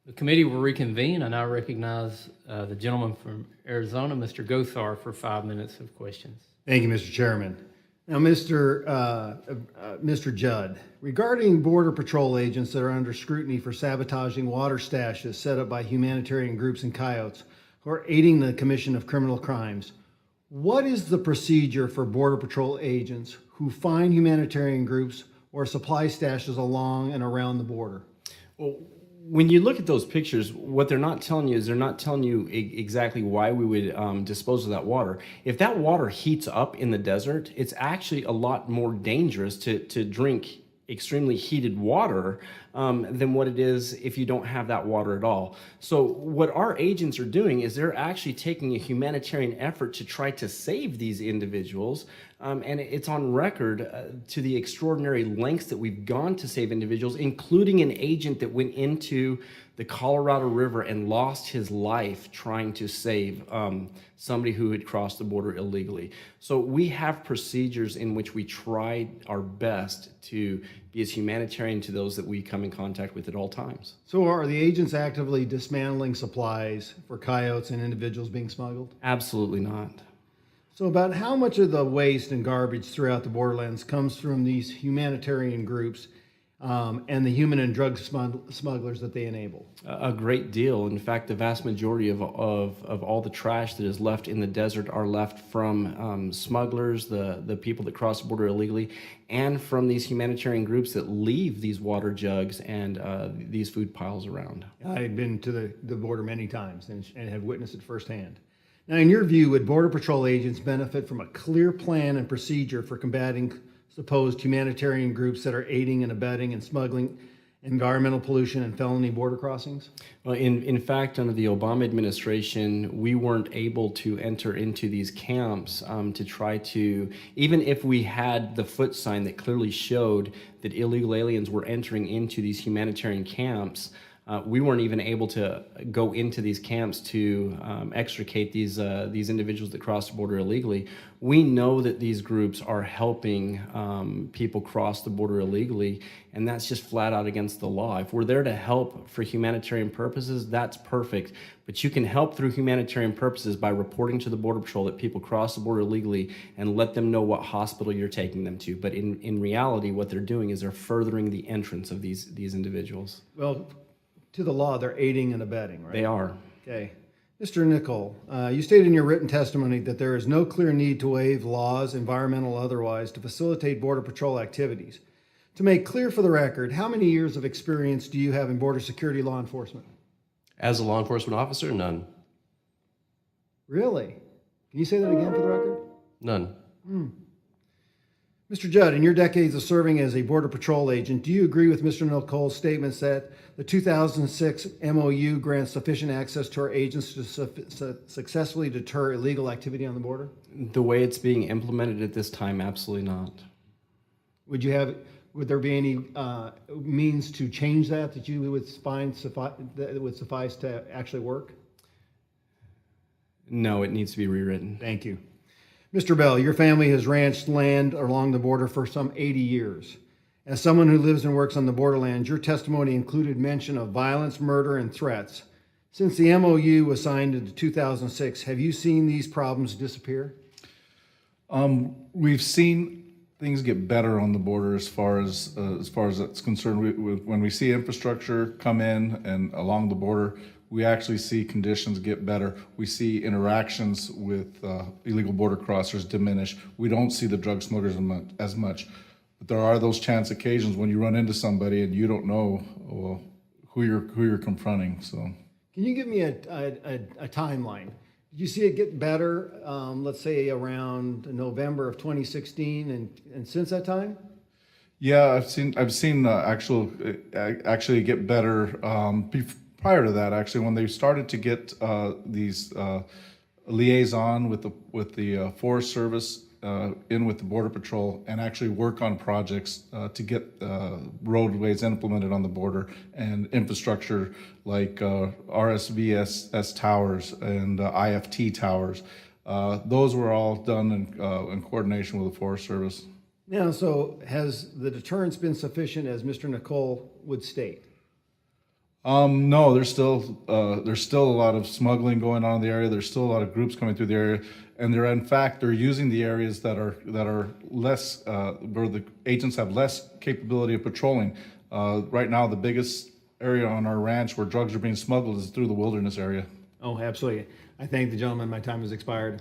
The committee will reconvene. I now recognize the gentleman from Arizona, Mr. Gosar, for 5 minutes of questions. Thank you, Mr. Chairman. Now, Mr. Judd, regarding Border Patrol agents that are under scrutiny for sabotaging water stashes set up by humanitarian groups and coyotes who are aiding the commission of criminal crimes, what is the procedure for Border Patrol agents who find humanitarian groups or supply stashes along and around the border? Well, when you look at those pictures, what they're not telling you is they're not telling you exactly why we would dispose of that water. If that water heats up in the desert, it's actually a lot more dangerous to drink extremely heated water than what it is if you don't have that water at all. So what our agents are doing is they're actually taking a humanitarian effort to try to save these individuals. And it's on record to the extraordinary lengths that we've gone to save individuals, including an agent that went into the Colorado River and lost his life trying to save somebody who had crossed the border illegally. So we have procedures in which we try our best to be as humanitarian to those that we come in contact with at all times. So are the agents actively dismantling supplies for coyotes and individuals being smuggled? Absolutely not. So about how much of the waste and garbage throughout the borderlands comes from these humanitarian groups and the human and drug smugglers that they enable? A great deal. In fact, the vast majority of all the trash that is left in the desert are left from smugglers, the people that cross the border illegally, and from these humanitarian groups that leave these water jugs and these food piles around. I've been to the border many times and have witnessed it firsthand. Now, in your view, would Border Patrol agents benefit from a clear plan and procedure for combating supposed humanitarian groups that are aiding and abetting and smuggling environmental pollution and felony border crossings? Well, in fact, under the Obama administration, we weren't able to enter into these camps to try to, even if we had the foot sign that clearly showed that illegal aliens were entering into these humanitarian camps, we weren't even able to go into these camps to extricate these individuals that cross the border illegally. We know that these groups are helping people cross the border illegally, and that's just flat out against the law. If we're there to help for humanitarian purposes, that's perfect. But you can help through humanitarian purposes by reporting to the Border Patrol that people cross the border illegally and let them know what hospital you're taking them to. But in reality, what they're doing is they're furthering the entrance of these individuals. Well, to the law, they're aiding and abetting, right? They are. Okay. Mr. Nicol, you stated in your written testimony that there is no clear need to waive laws, environmental or otherwise, to facilitate Border Patrol activities. To make clear for the record, how many years of experience do you have in border security law enforcement? As a law enforcement officer, none. Really? Can you say that again for the record? None. Mr. Judd, in your decades of serving as a Border Patrol agent, do you agree with Mr. Nicol's statements that the 2006 MOU grants sufficient access to our agents to successfully deter illegal activity on the border? The way it's being implemented at this time, absolutely not. Would there be any means to change that you would find that would suffice to actually work? No, it needs to be rewritten. Thank you. Mr. Bell, your family has ranched land along the border for some 80 years. As someone who lives and works on the borderlands, your testimony included mention of violence, murder, and threats. Since the MOU was signed in 2006, have you seen these problems disappear? We've seen things get better on the border as far as that's concerned. When we see infrastructure come in and along the border, we actually see conditions get better. We see interactions with illegal border crossers diminish. We don't see the drug smugglers as much. But there are those chance occasions when you run into somebody and you don't know who you're confronting. So, can you give me a timeline? Did you see it get better, let's say around November of 2016, and since that time? Yeah, I've seen actually get better. Prior to that, actually, when they started to get these liaison with the Forest Service in with the Border Patrol and actually work on projects to get roadways implemented on the border and infrastructure like RSVS towers and IFT towers. Those were all done in coordination with the Forest Service. Now, so has the deterrence been sufficient, as Mr. Nicol would state? No, there's still a lot of smuggling going on in the area. There's still a lot of groups coming through the area, and they're using the areas that are less where the agents have less capability of patrolling. Right now, the biggest area on our ranch where drugs are being smuggled is through the wilderness area. Oh, absolutely. I thank the gentleman. My time has expired.